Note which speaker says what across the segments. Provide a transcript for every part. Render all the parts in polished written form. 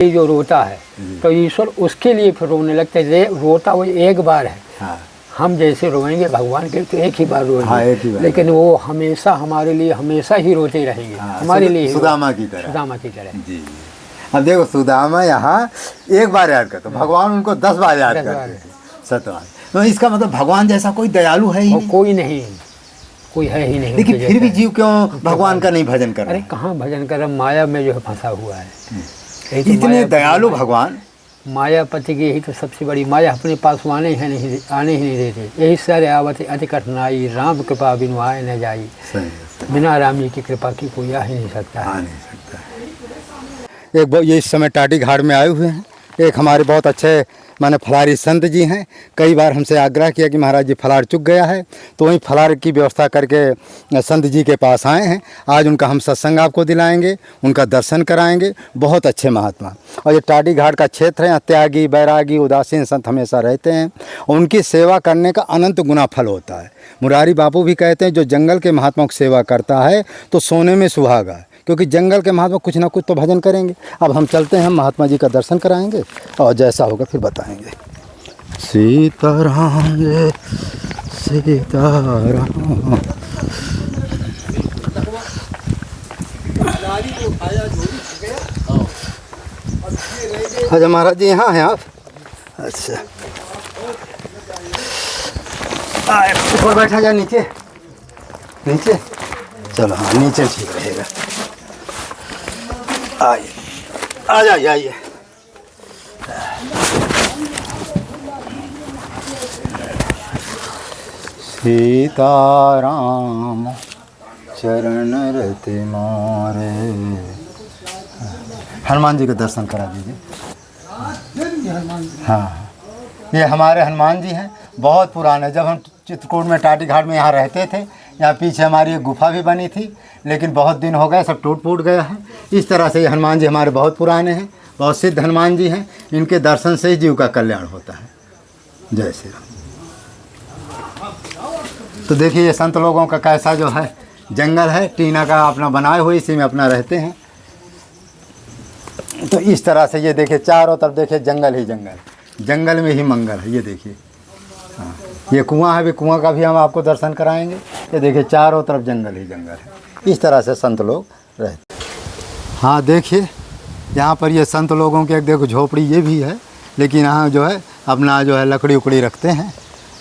Speaker 1: ये जो रोता है तो ईश्वर उसके लिए फिर रोने लगते हैं। रोता वो एक बार है।
Speaker 2: हाँ।
Speaker 1: हम जैसे रोएंगे भगवान के तो एक ही बार रोएंगे।
Speaker 2: हाँ, एक ही बार।
Speaker 1: लेकिन वो हमेशा हमारे लिए हमेशा ही रोते रहेंगे।
Speaker 2: हाँ,
Speaker 1: हमारे लिए
Speaker 2: सुदामा की तरह।
Speaker 1: सुदामा की तरह
Speaker 2: जी। अब देखो सुदामा यहाँ एक बार याद करते, भगवान उनको 10 बार याद करते थे। सत्यवान। तो इसका मतलब भगवान जैसा कोई दयालु है ही नहीं।
Speaker 1: कोई नहीं, कोई है ही नहीं।
Speaker 2: लेकिन फिर भी जीव क्यों भगवान का नहीं भजन कर रहा?
Speaker 1: अरे कहाँ भजन कर रहा, माया में जो है फंसा हुआ है।
Speaker 2: इतने दयालु भगवान।
Speaker 1: मायापति की यही तो सबसे बड़ी माया, अपने पास आने ही नहीं देते। यही सारे आवत अति कठिनाई, राम कृपा बिनु आए न जाई। बिना राम जी की कृपा की कोई आ ही नहीं सकता है।
Speaker 2: एक ये इस समय टाटी घाट में आए हुए हैं। एक हमारे बहुत अच्छे माने फलारी संत जी हैं। कई बार हमसे आग्रह किया कि महाराज जी फलार चुक गया है, तो वहीं फलार की व्यवस्था करके संत जी के पास आए हैं। आज उनका हम सत्संग आपको दिलाएंगे, उनका दर्शन कराएंगे। बहुत अच्छे महात्मा। और ये टाटी घाट का क्षेत्र है, यहाँ त्यागी, बैरागी, उदासीन संत हमेशा रहते हैं। उनकी सेवा करने का अनंत गुना फल होता है। मुरारी बापू भी कहते हैं जो जंगल के महात्माओं की सेवा करता है तो सोने में सुहागा है, क्योंकि जंगल के महात्मा कुछ ना कुछ तो भजन करेंगे। अब हम चलते हैं, हम महात्मा जी का दर्शन कराएंगे और जैसा होगा फिर बताएंगे। सीताराम जय सीताराम। अच्छा महाराज जी यहाँ हैं आप? अच्छा ऊपर बैठा जा, नीचे नीचे चलो। हाँ नीचे ठीक रहेगा। आइए, आ जाइए आइए। सीताराम चरण रति मारे। हनुमान जी का दर्शन करा दीजिए। हाँ, ये हमारे हनुमान जी हैं। बहुत पुराने, जब हम चित्रकूट में टाटी घाट में यहाँ रहते थे, यहाँ पीछे हमारी एक गुफा भी बनी थी, लेकिन बहुत दिन हो गए, सब टूट फूट गया है। इस तरह से ये हनुमान जी हमारे बहुत पुराने हैं, बहुत सिद्ध हनुमान जी हैं। इनके दर्शन से ही जीव का कल्याण होता है। जय श्री राम। तो देखिए ये संत लोगों का कैसा जो है जंगल है, टीना का अपना बनाए हुए, इसी में अपना रहते हैं। तो इस तरह से ये देखिए चारों तरफ देखिए जंगल ही जंगल, जंगल में ही मंगल है। ये देखिए हाँ, ये कुआं है, भी कुआं का भी हम आपको दर्शन कराएंगे। ये देखिए चारों तरफ जंगल ही जंगल है। इस तरह से संत लोग रहते। हाँ देखिए यहाँ पर ये संत लोगों की एक देखो झोपड़ी ये भी है, लेकिन यहाँ जो है अपना जो है लकड़ी उकड़ी रखते हैं।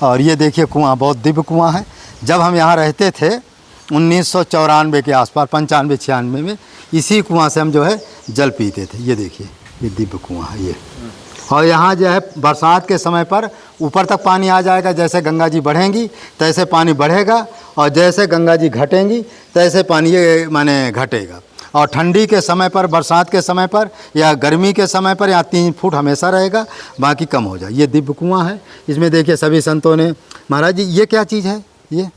Speaker 2: और ये देखिए कुआं बहुत दिव्य कुआं है। जब हम यहाँ रहते थे 1994 के आसपास, 95-96 में, इसी कुआं से हम जो है जल पीते थे। ये देखिए ये दिव्य कुआं है ये। और यहाँ जो है बरसात के समय पर ऊपर तक पानी आ जाएगा। जैसे गंगा जी बढ़ेंगी तैसे पानी बढ़ेगा, और जैसे गंगा जी घटेंगी तैसे पानी ये माने घटेगा। और ठंडी के समय पर, बरसात के समय पर या गर्मी के समय पर यहाँ 3 फुट हमेशा रहेगा, बाकी कम हो जाए। ये दिव्य कुआं है। इसमें देखिए सभी संतों ने। महाराज जी ये क्या चीज़ है? ये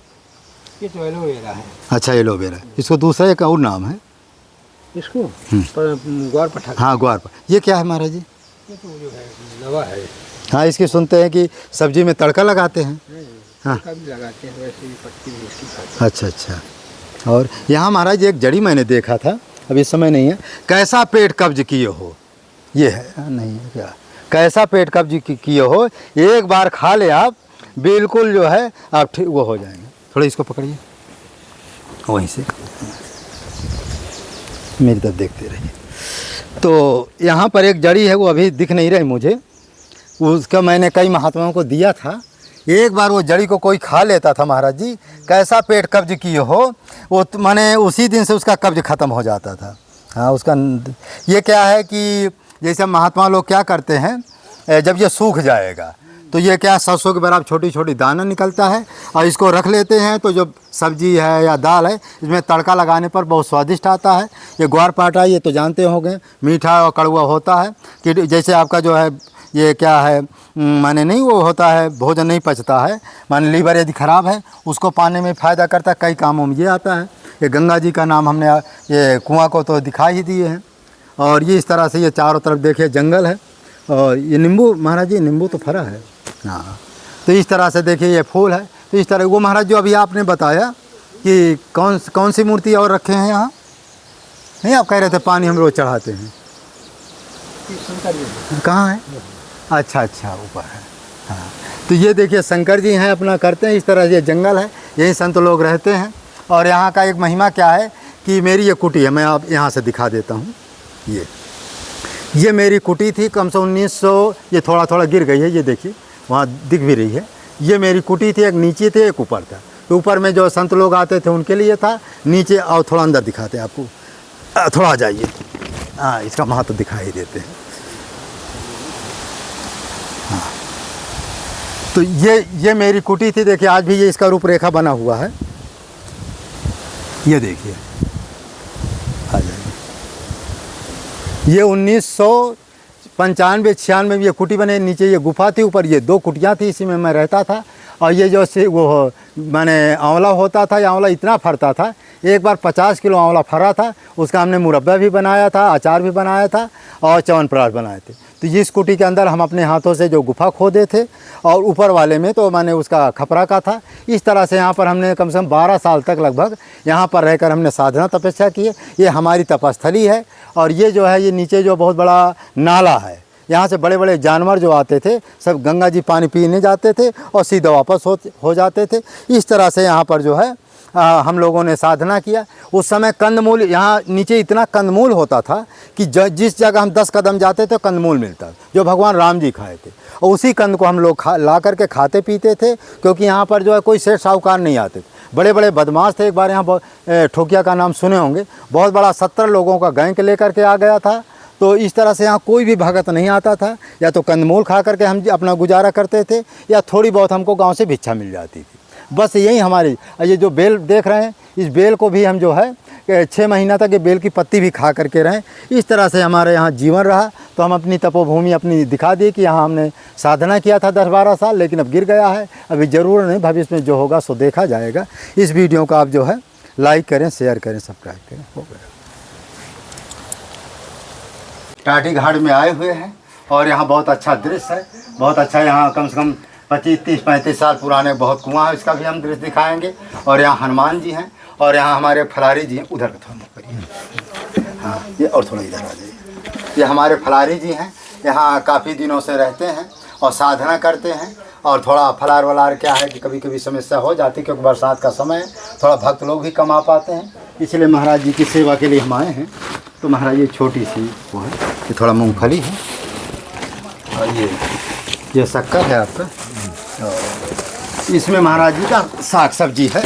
Speaker 1: तो एलोवेरा है।
Speaker 2: अच्छा एलोवेरा, इसको दूसरा एक और नाम है
Speaker 1: इसको ग्वारपठा।
Speaker 2: हाँ ग्वारपठा। ये क्या है महाराज जी?
Speaker 1: ये तो जो है दवा है।
Speaker 2: हाँ इसकी सुनते हैं कि सब्जी में तड़का लगाते हैं। हाँ
Speaker 1: भी लगाते हैं, वैसे ही पत्ती भी इसकी खाते हैं।
Speaker 2: अच्छा अच्छा। और यहाँ महाराज जी एक जड़ी मैंने देखा था, अभी इस समय नहीं है। कैसा पेट कब्ज किए हो, ये है नहीं है क्या? कैसा पेट कब्ज किए हो, एक बार खा ले आप, बिल्कुल जो है आप ठीक वो हो जाएंगे। थोड़ा इसको पकड़िए वहीं से, मेरी तरफ देखते रहिए। तो यहाँ पर एक जड़ी है, वो अभी दिख नहीं रही मुझे, उसका मैंने कई महात्माओं को दिया था। एक बार वो जड़ी को कोई खा लेता था महाराज जी, कैसा पेट कब्ज किए हो, वो माने उसी दिन से उसका कब्ज ख़त्म हो जाता था। हाँ उसका ये क्या है कि जैसे महात्मा लोग क्या करते हैं, जब ये सूख जाएगा तो ये क्या सरसों के बराबर छोटी छोटी दाना निकलता है, और इसको रख लेते हैं। तो जो सब्जी है या दाल है, इसमें तड़का लगाने पर बहुत स्वादिष्ट आता है। ये ग्वारपाठा ये तो जानते होंगे, मीठा और कड़वा होता है। कि जैसे आपका जो है ये क्या है माने नहीं वो होता है, भोजन नहीं पचता है, माने लीवर यदि ख़राब है उसको पाने में फ़ायदा करता है। कई कामों में ये आता है। ये गंगा जी का नाम हमने ये कुआं को तो दिखा ही दिए हैं। और ये इस तरह से ये चारों तरफ देखिए जंगल है। और ये नींबू महाराज जी, नींबू तो फरा है। हाँ तो इस तरह से देखिए ये फूल है। तो इस तरह वो महाराज जो अभी आपने बताया कि कौन सी मूर्ति और रखे हैं यहाँ, नहीं आप कह रहे थे पानी हम रोज़ चढ़ाते हैं। कहाँ है? अच्छा अच्छा, ऊपर है। हाँ, तो ये देखिए शंकर जी हैं, अपना करते हैं इस तरह से। जंगल है, यही संत लोग रहते हैं। और यहाँ का एक महिमा क्या है कि मेरी ये कुटी है, मैं आप यहाँ से दिखा देता हूँ। ये मेरी कुटी थी, कम से 1900, ये थोड़ा थोड़ा गिर गई है, ये देखिए वहाँ दिख भी रही है। ये मेरी कुटी थी, एक नीचे थे एक ऊपर था। तो ऊपर में जो संत लोग आते थे उनके लिए था, नीचे और थोड़ा अंदर दिखाते हैं आपको, थोड़ा आ जाइए। हाँ, इसका महत्व दिखाई देते हैं। हाँ, तो ये मेरी कुटी थी। देखिए आज भी ये इसका रूपरेखा बना हुआ है, ये देखिए, आ जाइए। ये 1995-96 में ये कुटी बने। नीचे ये गुफा थी, ऊपर ये 2 कुटियाँ थी, इसी में मैं रहता था। और ये जो से वो मैंने आंवला होता था, ये आंवला इतना फरता था, एक बार 50 किलो आंवला फरा था। उसका हमने मुरब्बा भी बनाया था, अचार भी बनाया था और च्यवनप्राश बनाए थे। तो इस कुटी के अंदर हम अपने हाथों से जो गुफा खोदे थे, और ऊपर वाले में तो मैंने उसका खपरा का था। इस तरह से यहाँ पर हमने कम से कम 12 साल तक लगभग यहाँ पर रहकर हमने साधना तपस्या की है। ये हमारी तपस्थली है। और ये जो है, ये नीचे जो बहुत बड़ा नाला है, यहाँ से बड़े बड़े जानवर जो आते थे सब गंगा जी पानी पीने जाते थे और सीधा वापस हो जाते थे। इस तरह से यहाँ पर जो है हम लोगों ने साधना किया। उस समय कंदमूल, यहाँ नीचे इतना कंदमूल होता था कि जिस जगह हम 10 कदम जाते थे कंदमूल मिलता, जो भगवान राम जी खाए थे। और उसी कंद को हम लोग ला करके खाते पीते थे, क्योंकि यहाँ पर जो है कोई सेठ साहूकार नहीं आते थे। बड़े बड़े बदमाश थे। एक बार यहाँ ठोकिया का नाम सुने होंगे, बहुत बड़ा 70 लोगों का गैंग लेकर के आ गया था। तो इस तरह से यहाँ कोई भी भगत नहीं आता था। या तो कंदमूल खा करके हम अपना गुजारा करते थे, या थोड़ी बहुत हमको गांव से भिक्षा मिल जाती थी। बस यही हमारी। ये जो बेल देख रहे हैं, इस बेल को भी हम जो है 6 महीना तक ये बेल की पत्ती भी खा करके रहें। इस तरह से हमारे यहाँ जीवन रहा। तो हम अपनी तपोभूमि अपनी दिखा दिए कि यहाँ हमने साधना किया था 10-12 साल, लेकिन अब गिर गया है। अभी ज़रूर नहीं, भविष्य में जो होगा सो देखा जाएगा। इस वीडियो को आप जो है लाइक करें, शेयर करें, सब्सक्राइब करें। हो गया। टाटी घाट में आए हुए हैं और यहाँ बहुत अच्छा दृश्य है, बहुत अच्छा। यहाँ कम से कम 25-30-35 साल पुराने बहुत कुआं है, इसका भी हम दृश्य दिखाएंगे। और यहाँ हनुमान जी हैं और यहाँ हमारे फलारी जी हैं। उधर का थोड़ा करिए, हाँ, ये और थोड़ा इधर आ जाइए। ये हमारे फलारी जी हैं, यहाँ काफ़ी दिनों से रहते हैं और साधना करते हैं। और थोड़ा फलार वलार क्या है कि कभी कभी समस्या हो जाती है, क्योंकि बरसात का समय है, थोड़ा भक्त लोग भी कम आ पाते हैं। इसलिए महाराज जी की सेवा के लिए हम आए हैं। तो महाराज ये छोटी सी वो है, ये थोड़ा मूंगफली है और ये शक्कर है आपका। और इसमें महाराज जी का साग सब्जी है,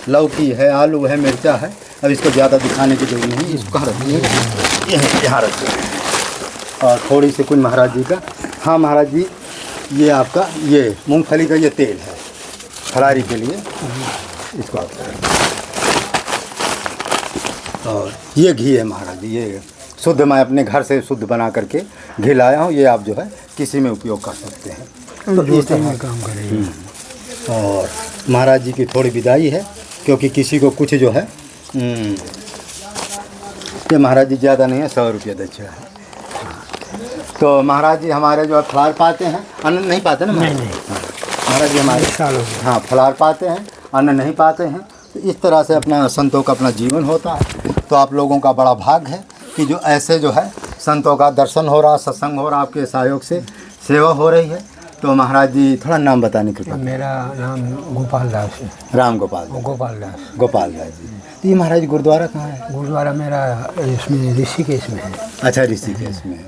Speaker 2: लौकी है, आलू है, मिर्चा है। अब इसको ज़्यादा दिखाने की जरूरत नहीं, इसको कहाँ रखिए, यहाँ रखिए। और थोड़ी सी कुछ महाराज जी का। हाँ महाराज जी, ये आपका ये मूंगफली का ये तेल है फलारी के लिए, इसको आप। और ये घी है महाराज जी, ये शुद्ध मैं अपने घर से शुद्ध बना करके घी लाया हूँ। ये आप जो है किसी में उपयोग कर सकते हैं। तो इस तरह काम करेंगे। और महाराज जी की थोड़ी विदाई है, क्योंकि किसी को कुछ जो है ये महाराज जी ज़्यादा नहीं है, 100 रुपये दक्षिणा है। तो महाराज जी हमारे जो है फलार पाते हैं, अन्न नहीं पाते ना महाराज जी हमारे। हाँ, फलार पाते हैं, अन्न नहीं पाते हैं। तो इस तरह से अपना संतों का अपना जीवन होता है। तो आप लोगों का बड़ा भाग्य है कि जो ऐसे जो है संतों का दर्शन हो रहा, सत्संग हो रहा, आपके सहयोग से सेवा हो रही है। तो महाराज जी थोड़ा नाम बताने कृपया।
Speaker 1: मेरा नाम गोपाल दास है।
Speaker 2: राम गोपाल दास जी। तो ये महाराज गुरुद्वारा कहाँ है?
Speaker 1: गुरुद्वारा मेरा इसमें ऋषिकेश में है।
Speaker 2: अच्छा, ऋषिकेश में है।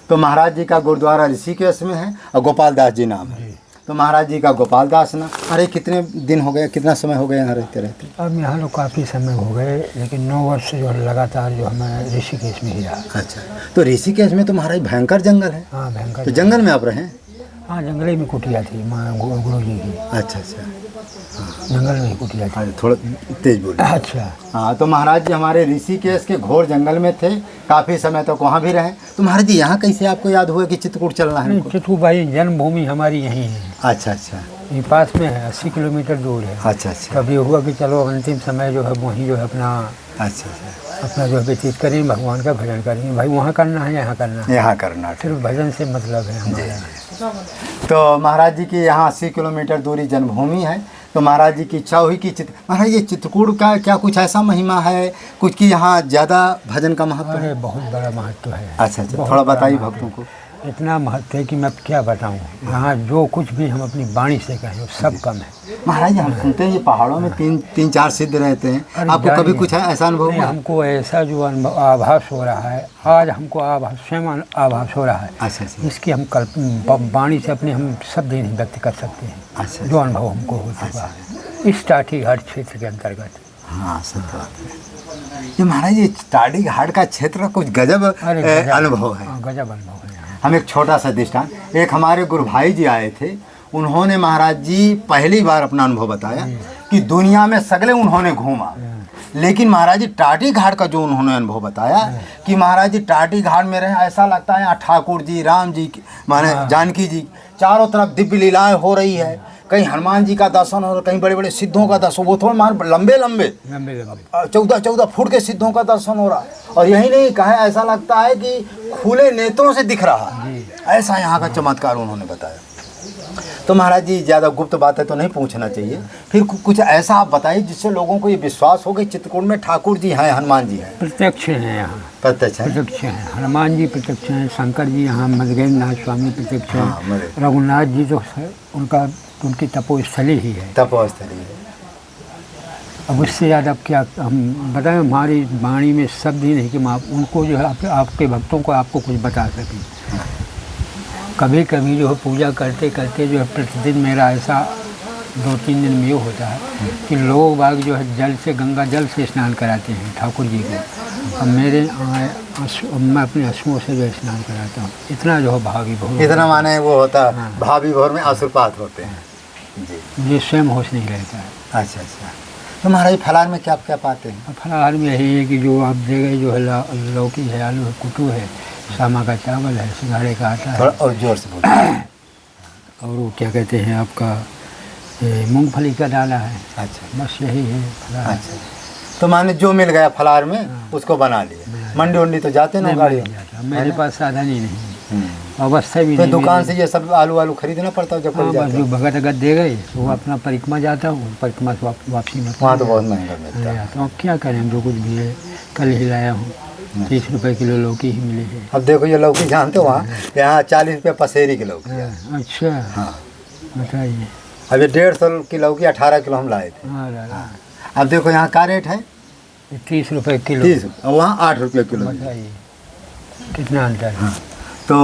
Speaker 2: तो महाराज जी का गुरुद्वारा ऋषिकेश में है और गोपाल दास जी नाम है। तो महाराज जी का गोपाल दास ना। अरे कितने दिन हो गए, कितना समय हो गया यहाँ रहते?
Speaker 1: अब यहाँ लोग काफ़ी समय हो गए, लेकिन 9 वर्ष से जो लगातार जो हमें ऋषिकेश में ही रहा।
Speaker 2: अच्छा, तो ऋषिकेश में तो महाराज भयंकर जंगल है।
Speaker 1: हाँ, भयंकर।
Speaker 2: तो जंगल में आप रहे?
Speaker 1: हाँ, जंगल में कुटिया थी गुरु जी की।
Speaker 2: अच्छा,
Speaker 1: जंगल में ही कुटिया थी।
Speaker 2: थोड़ा तेज बोलिए।
Speaker 1: अच्छा।
Speaker 2: हाँ, तो महाराज जी हमारे ऋषिकेश के घोर जंगल में थे, काफ़ी समय तक वहाँ भी रहे। तो महाराज जी यहाँ कैसे आपको याद हुआ कि चित्रकूट चलना है?
Speaker 1: चित्रकूट भाई जन्मभूमि हमारी यहीं है।
Speaker 2: अच्छा,
Speaker 1: ये पास में है, 80 किलोमीटर दूर है।
Speaker 2: अच्छा।
Speaker 1: कभी हुआ कि चलो अंतिम समय जो है वहीं जो है अपना अपना जो है व्यतीत करें, भगवान का भजन करें। भाई वहाँ करना है, यहाँ करना है,
Speaker 2: यहाँ करना,
Speaker 1: सिर्फ भजन से मतलब है हमारा।
Speaker 2: तो महाराज जी की यहाँ 80 किलोमीटर दूरी जन्मभूमि है। तो महाराज जी की इच्छा हुई कि महाराज ये चित्रकूट का क्या कुछ ऐसा महिमा है कुछ कि यहाँ ज़्यादा भजन का महत्व है?
Speaker 1: अरे बहुत बड़ा महत्व है।
Speaker 2: अच्छा थोड़ा बताइए भक्तों को।
Speaker 1: इतना महत्व है कि मैं क्या बताऊं। यहाँ जो कुछ भी हम अपनी वाणी से कहें वो सब कम है।
Speaker 2: महाराज जी हम सुनते हैं ये पहाड़ों में तीन चार सिद्ध रहते हैं, आपको कभी कुछ ऐसा अनुभव हुआ?
Speaker 1: हमको ऐसा जो अनुभव आभास हो रहा है आज, हमको स्वयं आभास हो रहा है।
Speaker 2: अच्छा
Speaker 1: इसकी हम वाणी से अपने हम शब्द ही नहीं व्यक्त कर सकते हैं।
Speaker 2: अच्छा
Speaker 1: जो अनुभव हमको हो चुका है इस टाटी घाट क्षेत्र के अंतर्गत।
Speaker 2: हाँ सत्य बात है। ये महाराज ये टाटी घाट का क्षेत्र का कुछ गजब अनुभव है।
Speaker 1: गजब अनुभव है।
Speaker 2: हम एक छोटा सा दृष्टांत, एक हमारे गुरु भाई जी आए थे, उन्होंने महाराज जी पहली बार अपना अनुभव बताया कि दुनिया में सगले उन्होंने घूमा, लेकिन महाराज जी टाटी घाट का जो उन्होंने अनुभव बताया कि महाराज जी टाटी घाट में रहे, ऐसा लगता है यहाँ ठाकुर जी, राम जी, माने जानकी जी, चारों तरफ दिव्य लीलाएं हो रही है। कहीं हनुमान जी का दर्शन हो, कहीं बड़े बड़े सिद्धों का दर्शन, वो थोड़ा मान लंबे 14 फुट के सिद्धों का दर्शन हो रहा है। और यही नहीं कहा, ऐसा लगता है कि खुले नेत्रों से दिख रहा है, ऐसा यहाँ का चमत्कार उन्होंने बताया। तो महाराज जी ज़्यादा गुप्त बातें तो नहीं पूछना चाहिए, फिर कुछ ऐसा आप बताइए जिससे लोगों को ये विश्वास हो कि चित्रकूट में ठाकुर जी हैं, हनुमान जी हैं।
Speaker 1: प्रत्यक्ष हैं यहाँ,
Speaker 2: प्रत्यक्ष
Speaker 1: हैं। हनुमान जी प्रत्यक्ष हैं, शंकर जी यहाँ, मधुगेंद्र नाथ स्वामी प्रत्यक्ष हैं, रघुनाथ जी जो उनकी तपोस्थली ही है।
Speaker 2: तपोस्थली है।
Speaker 1: अब उससे ज़्यादा क्या हम बताएं, हमारी वाणी में शब्द ही नहीं कि आप उनको जो है आपके भक्तों को आपको कुछ बता सकें। कभी कभी जो है पूजा करते करते जो है प्रतिदिन मेरा ऐसा 2-3 दिन में ये होता है कि लोग बाग जो है जल से, गंगा जल से स्नान कराते हैं ठाकुर जी को। अब मैं अपने अश्वों से जो स्नान कराता हूँ। इतना जो है भावी भोर,
Speaker 2: इतना माने वो होता है भावी भोर में अश्रुपात होते हैं जी,
Speaker 1: मुझे स्वयं होश नहीं रहता है।
Speaker 2: अच्छा। तो महाराज फलाहार में क्या क्या पाते हैं?
Speaker 1: फलाहार में यही है कि जो आप देंगे जो है लौकी है, आलू है, कुटू है, सामा का चावल है, सिंघाड़े का आटा है,
Speaker 2: और जोर से बोलिए।
Speaker 1: और वो क्या कहते हैं आपका मूंगफली का दाना है।
Speaker 2: अच्छा,
Speaker 1: बस यही है फलाहार।
Speaker 2: अच्छा, तो माने जो मिल गया फलाहार में उसको बना लिए। मंडी उंडी तो जाते ना गाड़ी?
Speaker 1: मेरे पास साधन ही नहीं, अवस्था भी
Speaker 2: तो
Speaker 1: नहीं।
Speaker 2: दुकान से ये सब आलू खरीदना पड़ता है जब कोई जाता है?
Speaker 1: जो भगत अगत दे गए तो वो अपना परिक्रमा जाता हूँ, परिक्रमा से वापसी में।
Speaker 2: वहाँ तो बहुत महंगा मिलता है।
Speaker 1: तो अब क्या करें, जो कुछ भी है। कल ही लाया हूँ, 30 रुपए किलो लौकी ही मिली है।
Speaker 2: अब देखो ये लौकी जानते हो, वहाँ यहाँ 40 रुपये पसेरी की लौकी है।
Speaker 1: अच्छा,
Speaker 2: हाँ
Speaker 1: बताइए।
Speaker 2: अब ये 150 की लौकी 18 किलो हम लाए थे। अब देखो यहाँ का रेट है
Speaker 1: 30 रुपए किलो,
Speaker 2: 30, और वहाँ 8 रुपये किलो।
Speaker 1: बताइए कितना अंतर है।
Speaker 2: तो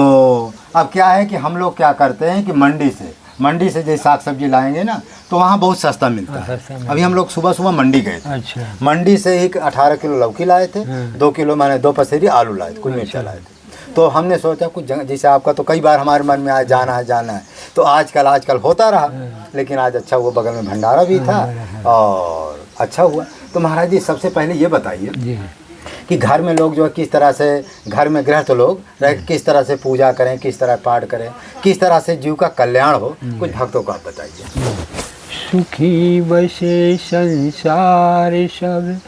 Speaker 2: अब क्या है कि हम लोग क्या करते हैं कि मंडी से जो साग सब्जी लाएंगे ना तो वहाँ बहुत सस्ता मिलता है। अभी हम लोग सुबह मंडी गए थे।
Speaker 1: अच्छा।
Speaker 2: मंडी से एक 18 किलो लौकी लाए थे, 2 किलो माने 2 पसेरी आलू लाए थे, कुछ मिर्चा लाए थे। तो हमने सोचा कुछ जैसे आपका तो कई बार हमारे मन में आया जाना है, तो आजकल होता रहा, लेकिन आज अच्छा हुआ बगल में भंडारा भी था और अच्छा हुआ। तो महाराज जी सबसे पहले ये बताइए कि घर में लोग जो है किस तरह से, घर में गृहस्थ लोग रह किस तरह से पूजा करें, किस तरह पाठ करें, किस तरह से जीव का कल्याण हो, कुछ भक्तों को आप बताइए।
Speaker 1: सुखी बसे संसार सब,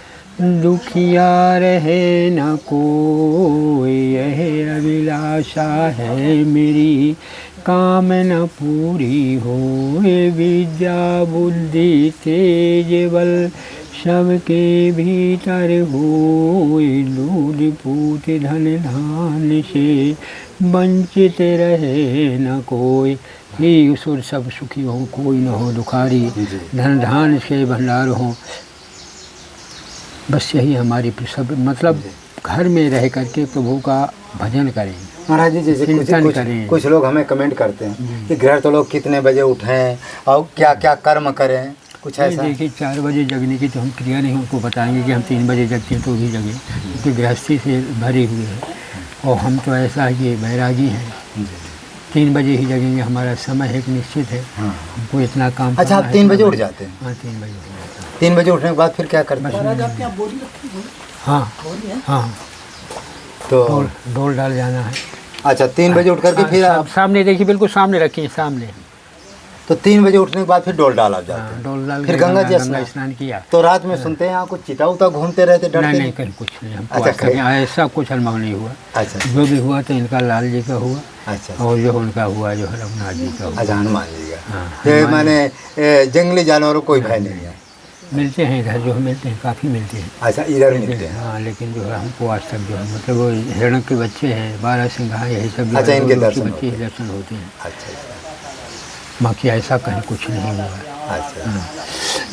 Speaker 1: दुखिया रहे न कोई, यह अभिलाषा है मेरी, काम न पूरी हो। विद्या बुद्धि तेज बल, सबके भीतर होए, दूध पूत धन धान से, वंचित रहे न कोई। हे ईश्वर सब सुखी हो, कोई न हो दुखारी, धन धान से भंडार हो। बस यही हमारी सब, मतलब घर में रह करके प्रभु का भजन करें।
Speaker 2: महाराज जी जैसे कुछ लोग हमें कमेंट करते हैं कि गृहस्थ लोग कितने बजे उठें और क्या क्या कर्म करें, कुछ ऐसा?
Speaker 1: देखिए 4 बजे जगने की तो हम क्रिया नहीं उनको बताएंगे कि हम 3 बजे जगते हैं तो भी जगें, क्योंकि गृहस्थी से भरे हुए हैं। और हम तो ऐसा है कि बैरागी हैं, 3 बजे ही जगेंगे, हमारा समय एक निश्चित है। हमको इतना काम।
Speaker 2: अच्छा, आप 3 बजे उठ जाते हैं?
Speaker 1: हाँ, 3 बजे उठ जाते हैं।
Speaker 2: 3 बजे उठने के बाद फिर क्या करते हैं?
Speaker 1: हाँ हाँ,
Speaker 2: तो
Speaker 1: डोल डाल जाना है।
Speaker 2: अच्छा, 3 बजे उठ करके फिर आप
Speaker 1: सामने देखिए, बिल्कुल सामने रखिए, सामने
Speaker 2: तो 3 बजे उठने के बाद फिर डोल डाल आप जाते
Speaker 1: हाँ,
Speaker 2: हैं,
Speaker 1: डोल डाल
Speaker 2: फिर
Speaker 1: के
Speaker 2: गंगा जी
Speaker 1: गंगा स्नान किया।
Speaker 2: तो रात में सुनते हैं यहाँ कुछ चिता उता घूमते रहते, डरते
Speaker 1: नहीं नहीं, कहीं कुछ नहीं, हमको
Speaker 2: अच्छा,
Speaker 1: आज तक ऐसा कुछ अनुभव नहीं हुआ।
Speaker 2: अच्छा
Speaker 1: जो भी हुआ तो इनका लाल जी का हुआ,
Speaker 2: अच्छा
Speaker 1: और जो उनका हुआ जो है रघुनाथ जी का हुआ।
Speaker 2: अच्छा, हनुमान जी का।
Speaker 1: हाँ,
Speaker 2: ये माने जंगली जानवरों को कोई भय नहीं है।
Speaker 1: मिलते हैं इधर, जो मिलते हैं काफ़ी मिलते हैं।
Speaker 2: अच्छा, इधर मिलते हैं।
Speaker 1: हाँ, लेकिन जो है हमको आज तक जो है मतलब वो हिरण के बच्चे हैं, 12 सिंघा, यही सब जो
Speaker 2: अच्छा,
Speaker 1: है,
Speaker 2: इनके
Speaker 1: वो लोग के
Speaker 2: दर्शन
Speaker 1: बच्चे ही दर्शन होते हैं।
Speaker 2: अच्छा अच्छा
Speaker 1: बाकी ऐसा कहीं कुछ नहीं हुआ।
Speaker 2: अच्छा।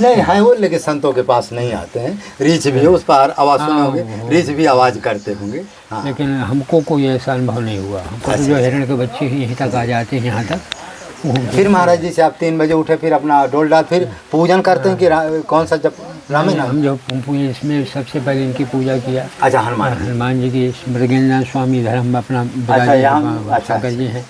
Speaker 2: नहीं है वो, लेकिन संतों के पास नहीं आते हैं। रीछ भी उस पर आवाज़ सुने होंगे, रीछ भी आवाज़ करते होंगे। हाँ,
Speaker 1: लेकिन हमको कोई ऐसा अनुभव नहीं हुआ। हमको तो जो हिरण के बच्चे ही यहीं तक आ जाते हैं, यहाँ तक।
Speaker 2: फिर महाराज जी से आप 3 बजे उठे, फिर अपना डोल डाल, फिर पूजन करते हैं कि कौन सा जब राम है नाम?
Speaker 1: हम जो इसमें सबसे पहले इनकी पूजा किया।
Speaker 2: अच्छा, हनुमान जी।
Speaker 1: हनुमान जी की, मृगेंद्र स्वामी धर्म अपना
Speaker 2: अच्छा, यहाँ अच्छा
Speaker 1: शंकर जी हैं।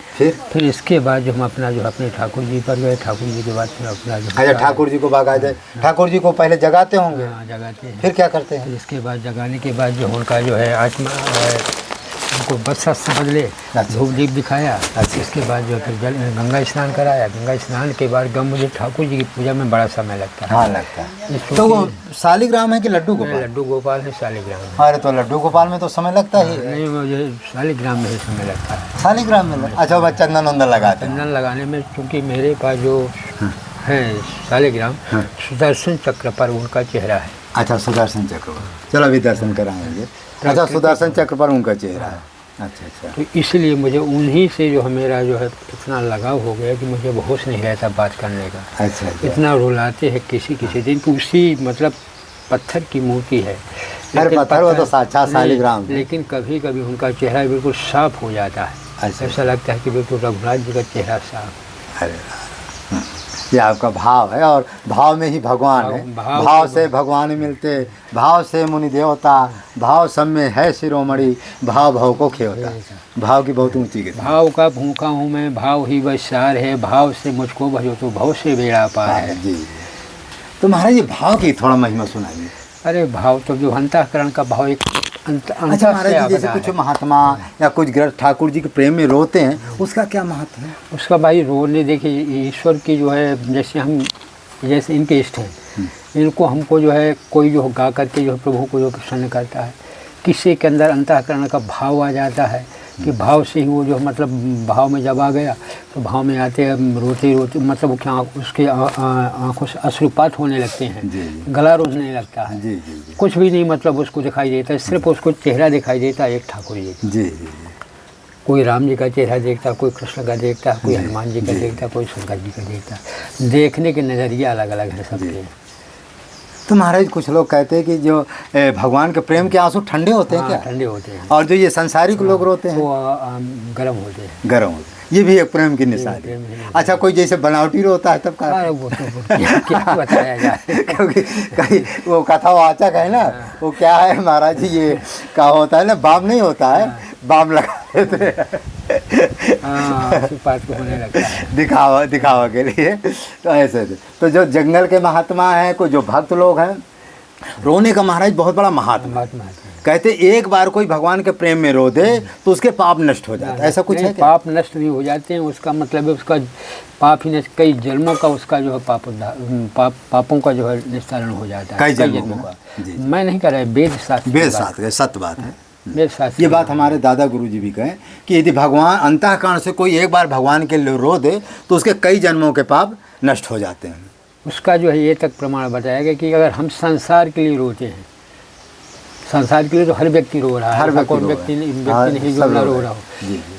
Speaker 2: फिर
Speaker 1: इसके बाद जो हम अपना जो अपने ठाकुर जी पर गए, ठाकुर जी के बाद फिर अपना जो
Speaker 2: अच्छा, ठाकुर जी को बाकायदे ठाकुर जी को पहले जगाते होंगे,
Speaker 1: जगाते हैं।
Speaker 2: फिर क्या करते हैं?
Speaker 1: फिर इसके बाद जगाने के बाद जो उनका जो है आत्मा उनको बरसात से बदले, धूप दीप दिखाया।
Speaker 2: अच्छा।
Speaker 1: इसके बाद जो फिर गंगा स्नान कराया। गंगा स्नान के बाद मुझे ठाकुर जी की पूजा में बड़ा समय लगता है।
Speaker 2: हाँ, लगता है। तो वो शालिग्राम है कि लड्डू गोपाल?
Speaker 1: लड्डू गोपाल है, शालिग्राम है।
Speaker 2: अरे तो लड्डू गोपाल में तो समय लगता ही है।
Speaker 1: नहीं, मुझे शालिग्राम में ही समय लगता है।
Speaker 2: शालिग्राम में अच्छा, वो चंदन वंदन लगाते हैं।
Speaker 1: चंदन लगाने में, क्योंकि मेरे पास जो है शालिग्राम, सुदर्शन चक्र पर उनका चेहरा है।
Speaker 2: अच्छा, सुदर्शन चक्र, चलो अभी दर्शन कराएंगे। अच्छा, सुदर्शन चक्र पर उनका चेहरा है। अच्छा अच्छा।
Speaker 1: तो इसलिए मुझे उन्हीं से जो है मेरा जो है इतना लगाव हो गया कि मुझे होश नहीं रहता बात करने का।
Speaker 2: अच्छा अच्छा।
Speaker 1: इतना रुलाते हैं किसी दिन कि उसी मतलब पत्थर की मूर्ति है,
Speaker 2: अरे पत्थर वो तो साक्षात शालिग्राम है।
Speaker 1: लेकिन कभी कभी उनका चेहरा बिल्कुल साफ हो जाता है।
Speaker 2: अच्छा।
Speaker 1: ऐसा लगता है कि बिल्कुल रघुनाथ जी का चेहरा साफ।
Speaker 2: अरे ये आपका भाव है, और भाव में ही भगवान है। भाव से भगवान मिलते, भाव से मुनि देवता, भाव सब में है शिरोमणि, भाव भाव को खेवता। भाव की बहुत ऊंची गति।
Speaker 1: भाव का भूखा हूँ मैं, भाव ही बस सार है, भाव से मुझको भजो तो भाव से बेड़ा पार है।
Speaker 2: जी। तो महाराज ये भाव की थोड़ा महिमा सुनाइए।
Speaker 1: अरे भाव तो जो अंतःकरण का भाव एक
Speaker 2: अच्छा महाराज जी, जैसे कुछ महात्मा या कुछ ग्रस्त ठाकुर जी के प्रेम में रोते हैं, उसका क्या महत्व है?
Speaker 1: उसका भाई रोने, देखिए ईश्वर की जो है, जैसे इनके इष्ट हैं, इनको हमको जो है कोई जो गा करके जो प्रभु को जो प्रसन्न करता है, किसी के अंदर अंतःकरण का भाव आ जाता है कि भाव से ही वो जो मतलब भाव में जब आ गया तो भाव में आते रोते रोते मतलब क्या उसके आँखों से अश्रुपात होने लगते हैं।
Speaker 2: जी।
Speaker 1: गला रोने लगता है।
Speaker 2: जी जी जी।
Speaker 1: कुछ भी नहीं मतलब उसको दिखाई देता है, सिर्फ उसको चेहरा दिखाई देता है एक ठाकुर जी।
Speaker 2: जी जी।
Speaker 1: कोई राम जी का चेहरा देखता, कोई कृष्ण का देखता, कोई हनुमान जी का देखता, कोई शंकर जी का देखता। देखने के नज़रिया अलग अलग है सबके।
Speaker 2: तो महाराज कुछ लोग कहते हैं कि जो भगवान के प्रेम के आंसू ठंडे होते हैं। क्या
Speaker 1: ठंडे होते हैं?
Speaker 2: और जो ये संसारिक लोग रोते हैं
Speaker 1: वो गर्म होते हैं।
Speaker 2: गर्म होते हैं। ये भी एक प्रेम की निशानी है। अच्छा, कोई जैसे बनावटी रोता है तब का?
Speaker 1: अरे वो तो क्या बताया जाए।
Speaker 2: क्योंकि कहीं वो कथावाचक है ना, वो क्या है महाराज जी, ये क्या होता है ना, बाम नहीं होता है, बाम लगा देते
Speaker 1: होने लगता है,
Speaker 2: दिखावा के लिए। तो ऐसे तो जो जंगल के महात्मा हैं, कोई जो भक्त लोग हैं, रोने का महाराज बहुत बड़ा महात्मा। कहते एक बार कोई भगवान के प्रेम में रो दे तो उसके पाप नष्ट हो जाता है। ऐसा कुछ है क्या?
Speaker 1: पाप नष्ट नहीं हो जाते हैं, उसका मतलब है उसका पाप ही नष्ट, कई जन्मों का उसका जो है पापों का जो है निस्तारण हो जाता है,
Speaker 2: कई जन्मों का।
Speaker 1: मैं नहीं कह रहा, वेद शास्त्र
Speaker 2: सत्य बात है।
Speaker 1: वेद शास्त्र
Speaker 2: ये बात हमारे दादा गुरु जी भी कहें कि यदि भगवान अंतःकरण से कोई एक बार भगवान के लिए रो दे तो उसके कई जन्मों के पाप नष्ट हो जाते हैं।
Speaker 1: उसका जो है ये तक प्रमाण बताया गया कि अगर हम संसार के लिए रोते हैं, संसार के लिए तो हर व्यक्ति रो रहा है,
Speaker 2: हर
Speaker 1: व्यक्ति नहीं जो ना रो रहा हो,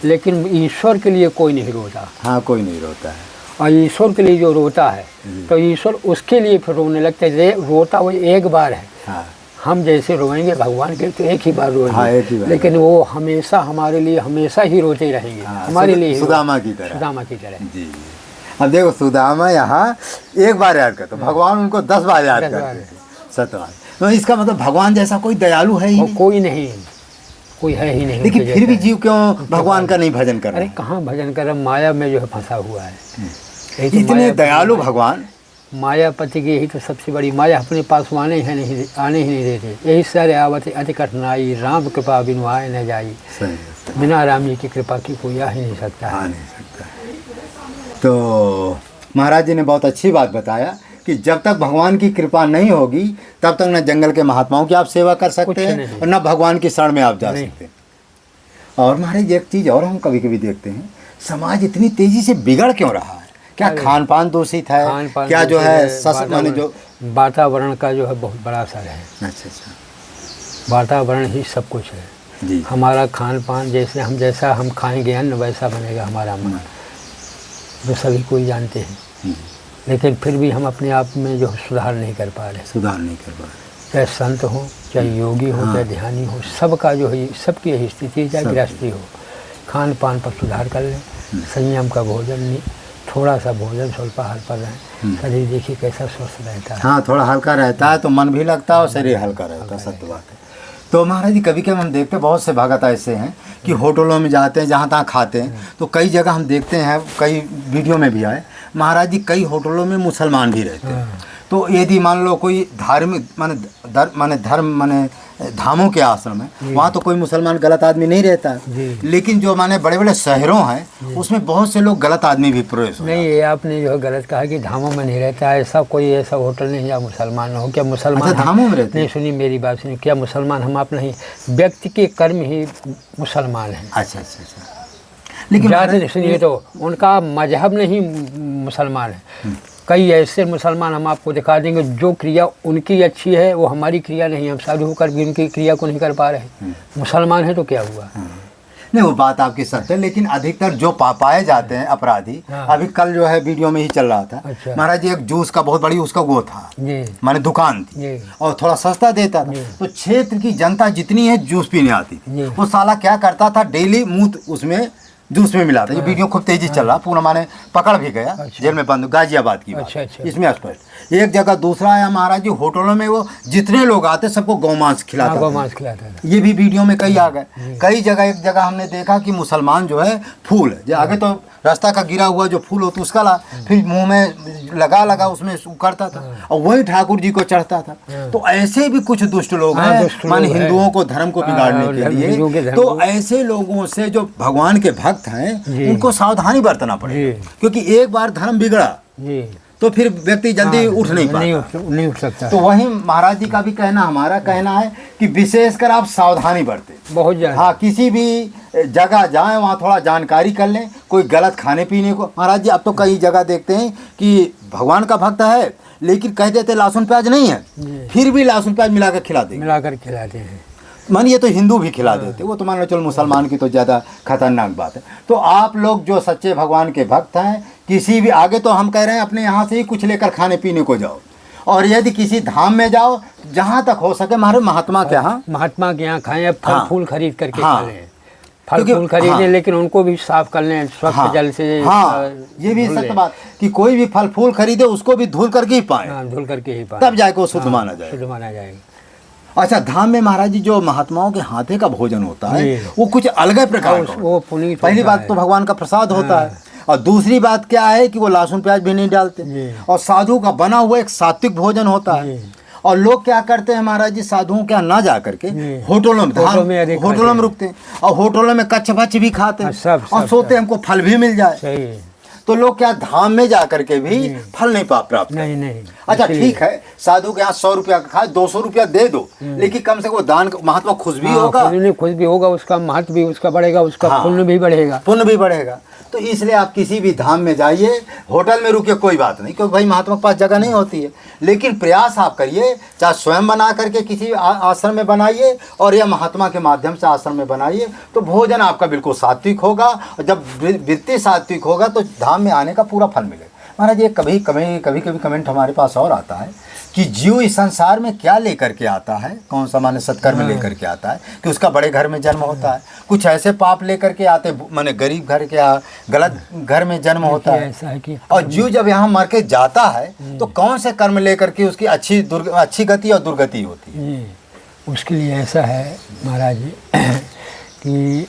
Speaker 1: लेकिन ईश्वर के लिए कोई नहीं रोता।
Speaker 2: हाँ, कोई नहीं रोता है।
Speaker 1: और ईश्वर के लिए जो रोता है तो ईश्वर उसके लिए फिर रोने लगता है। रोता वो एक बार है।
Speaker 2: हाँ।
Speaker 1: हम जैसे रोएंगे भगवान के तो एक ही बार रोएंगे।
Speaker 2: हाँ, एक ही बार।
Speaker 1: लेकिन वो हमेशा हमारे लिए हमेशा ही रोते रहेंगे।
Speaker 2: हाँ,
Speaker 1: हमारे लिए
Speaker 2: सुदामा की तरह।
Speaker 1: सुदामा की तरह।
Speaker 2: जी। अब देखो सुदामा यहाँ एक बार याद करते, भगवान उनको 10 बार याद करते, सतबार। तो इसका मतलब भगवान जैसा कोई दयालु है ही नहीं।
Speaker 1: कोई नहीं, कोई है ही नहीं।
Speaker 2: लेकिन फिर भी जीव क्यों भगवान का नहीं भजन कर रहा?
Speaker 1: अरे कहाँ भजन कर रहा, माया में जो है फंसा हुआ है।
Speaker 2: इतने दयालु भगवान,
Speaker 1: मायापति की यही तो सबसे बड़ी माया, अपने पास आने ही नहीं देते। यही सारे आवत अति कठिनाई, राम कृपा बिनु आए न जाई। बिना राम जी की कृपा की कोई आ ही नहीं सकता है।
Speaker 2: आ नहीं सकता। तो महाराज जी ने बहुत अच्छी बात बताया कि जब तक भगवान की कृपा नहीं होगी तब तक न जंगल के महात्माओं की आप सेवा कर सकते हैं और न भगवान की शरण में आप जा सकते हैं। और महाराज एक चीज़ और हम कभी कभी देखते हैं, समाज इतनी तेजी से बिगड़ क्यों रहा है? क्या खान पान दूषित है? क्या जो है माने जो
Speaker 1: वातावरण का जो है बहुत बड़ा असर है।
Speaker 2: अच्छा।
Speaker 1: वातावरण ही सब कुछ है
Speaker 2: जी।
Speaker 1: हमारा खान पान जैसा हम खाएंगे अन्न वैसा बनेगा हमारा मन, जो सभी कोई जानते हैं। लेकिन फिर भी हम अपने आप में जो सुधार नहीं कर पा रहे। चाहे संत हो, चाहे योगी हो, चाहे ध्यानी हो, सबका जो है सबकी यही स्थिति है। चाहे गृहस्थी हो, खान पान पर सुधार कर लें, संयम का भोजन नहीं, थोड़ा सा भोजन स्वल्पाहार पर रहें, शरीर देखिए कैसा स्वस्थ रहता है।
Speaker 2: हाँ, थोड़ा हल्का रहता है तो मन भी लगता है और शरीर हल्का रहता है, सत्य बात है। तो महाराज जी कभी कभी हम देखते हैं बहुत से भगत ऐसे हैं कि होटलों में जाते हैं, जहाँ तहाँ खाते हैं, तो कई जगह हम देखते हैं, कई वीडियो में भी आए महाराज जी, कई होटलों में मुसलमान भी रहते हैं। तो यदि मान लो कोई धार्मिक माने धामों के आश्रम है, वहाँ तो कोई मुसलमान गलत आदमी नहीं रहता है, लेकिन जो माने बड़े बड़े शहरों हैं उसमें बहुत से लोग गलत आदमी भी प्रवेश हो।
Speaker 1: नहीं, ये आपने जो गलत कहा कि धामों में नहीं रहता है, ऐसा कोई ऐसा होटल नहीं या मुसलमान हो। क्या मुसलमान
Speaker 2: अच्छा, धामों में रहते?
Speaker 1: नहीं, सुनिए मेरी बात सुनिए, क्या मुसलमान हम आप नहीं, व्यक्ति के कर्म ही मुसलमान हैं।
Speaker 2: अच्छा। लेकिन
Speaker 1: ज़्यादा सुनिए, तो उनका मजहब नहीं मुसलमान है। कई ऐसे मुसलमान हम आपको दिखा देंगे जो क्रिया उनकी अच्छी है वो हमारी क्रिया नहीं है, हम साधु होकर भी उनकी क्रिया को नहीं कर पा रहे। मुसलमान है तो क्या हुआ?
Speaker 2: नहीं, वो बात आपकी सत्य है, लेकिन अधिकतर जो पाए जाते हैं अपराधी, अभी कल जो है वीडियो में ही चल रहा था।
Speaker 1: अच्छा।
Speaker 2: महाराज जी एक जूस का बहुत बड़ी उसका वो था, माने दुकान थी और थोड़ा सस्ता देता था, तो क्षेत्र की जनता जितनी है जूस पीने आती थी। वो साला क्या करता था, डेली मूत उसमें जूस में मिला था। ये वीडियो खूब तेजी चल रहा, पूरा माने पकड़ भी गया। अच्छा। जेल में बंद, गाजियाबाद की बात।
Speaker 1: अच्छा।
Speaker 2: इसमें स्पष्ट एक जगह। दूसरा है महाराज जी, होटलों में वो जितने लोग आते सबको गौमांस खिलाता था। ये भी वीडियो में कई आ गए। कई जगह, एक जगह हमने देखा कि मुसलमान जो है फूल जो आगे तो रास्ता का गिरा हुआ जो फूल होता उसका ला, फिर मुंह में लगा उसमें करता था और वही ठाकुर जी को चढ़ता था। तो ऐसे भी कुछ दुष्ट लोग हैं, माने हिंदुओं को धर्म को बिगाड़ने के लिए। तो ऐसे लोगों से जो भगवान के भक्त हैं उनको सावधानी बरतना पड़ेगा, क्योंकि एक बार धर्म बिगड़ा तो फिर व्यक्ति जल्दी उठ नहीं पाता,
Speaker 1: नहीं उठ सकता।
Speaker 2: तो वही महाराज जी का भी कहना, हमारा कहना है कि विशेषकर आप सावधानी बरतें
Speaker 1: बहुत ज़्यादा।
Speaker 2: हाँ, किसी भी जगह जाएं वहाँ थोड़ा जानकारी कर लें, कोई गलत खाने पीने को। महाराज जी अब तो कई जगह देखते हैं कि भगवान का भक्त है लेकिन कह देते लहसुन प्याज नहीं है, फिर भी लहसुन प्याज मिलाकर खिलाते हैं। मानिए तो हिंदू भी खिला देते, वो तो मान लो चलो मुसलमान की तो ज़्यादा खतरनाक बात है। तो आप लोग जो सच्चे भगवान के भक्त हैं, किसी भी आगे तो हम कह रहे हैं अपने यहाँ से ही कुछ लेकर खाने पीने को जाओ, और यदि किसी धाम में जाओ जहाँ तक हो सके हमारे महात्मा के यहाँ खाएं, फल फूल खरीद करके खा लें, फल फूल खरीदें, लेकिन उनको भी साफ कर लें स्वच्छ जल से। ये भी सत्य बात कि कोई भी फल फूल खरीदे उसको भी धुल करके ही पाए, तब जाके वो शुद्ध माना जाएगा। अच्छा, धाम में महाराज जी जो महात्माओं के हाथे का भोजन होता है वो कुछ अलग प्रकार का, वो पहली बात तो भगवान का प्रसाद होता है, और दूसरी बात क्या है कि वो लहसुन प्याज भी नहीं डालते, और साधु का बना हुआ एक सात्विक भोजन होता है। और लोग क्या करते हैं महाराज जी, साधुओं के यहाँ ना जा करके होटलों में रुकते हैं, और होटलों में कच्छ भच्छ भी खाते हैं और सोते हमको फल भी मिल जाए। तो लोग क्या धाम में जा करके भी फल नहीं प्राप्त नहीं। अच्छा ठीक है, साधु के यहाँ 100 रुपया का खाए, 200 रुपया दे दो, लेकिन कम से कम दान महात्मा खुश भी होगा, उसका महत्व भी उसका बढ़ेगा, उसका पुण्य भी बढ़ेगा। तो इसलिए आप किसी भी धाम में जाइए, होटल में रुकिए कोई बात नहीं, क्योंकि भाई महात्मा के पास जगह नहीं होती है, लेकिन प्रयास आप करिए, चाहे स्वयं बना करके किसी आश्रम में बनाइए और या महात्मा के माध्यम से आश्रम में बनाइए, तो भोजन आपका बिल्कुल सात्विक होगा, और जब वृत्ति सात्विक होगा तो धाम में आने का पूरा फल मिलेगा। महाराज ये कभी कमेंट हमारे पास और आता है कि जीव इस संसार में क्या लेकर के आता है, कौन सा माने सत्कर्म लेकर के आता है, कि उसका बड़े घर में जन्म होता है, कुछ ऐसे पाप लेकर के आते माने गरीब घर के या गलत घर में जन्म होता है, और जीव जब यहाँ मर के जाता है तो कौन से कर्म लेकर के उसकी अच्छी गति और दुर्गति होती है।
Speaker 1: उसके लिए ऐसा है महाराज जी कि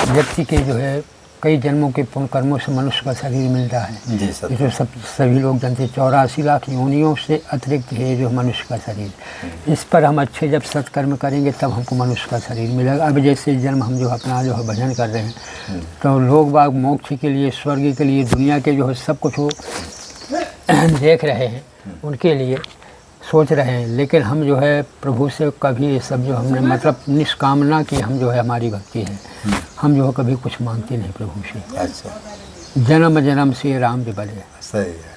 Speaker 1: व्यक्ति के जो है कई जन्मों के पुण्य कर्मों से मनुष्य का शरीर मिलता है। जो सभी लोग जानते हैं 84 लाख योनियों से अतिरिक्त है जो मनुष्य का शरीर। इस पर हम अच्छे जब सत्कर्म करेंगे तब हमको मनुष्य का शरीर मिलेगा। अब जैसे जन्म हम जो अपना जो है भजन कर रहे हैं, तो लोग बाग मोक्ष के लिए, स्वर्ग के लिए, दुनिया के जो है सब कुछ वो देख रहे हैं उनके लिए सोच रहे हैं, लेकिन हम जो है प्रभु से कभी ये सब जो हमने मतलब निष्कामना की हम जो है हमारी भक्ति है, हम जो है कभी कुछ मांगते नहीं प्रभु से।
Speaker 2: अच्छा,
Speaker 1: जन्म जन्म से राम भी बले,
Speaker 2: सही है।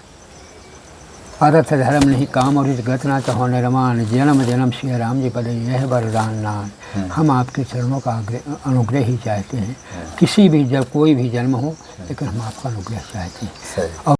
Speaker 1: अर्थ धर्म नहीं काम और इस गत ना चाहो निर्माण, जन्म जन्म से राम जी बले यह वरदान नान। हम आपके चरणों का अनुग्रह ही चाहते हैं, किसी भी जब कोई भी जन्म हो, लेकिन हम आपका अनुग्रह चाहते हैं।
Speaker 2: सही।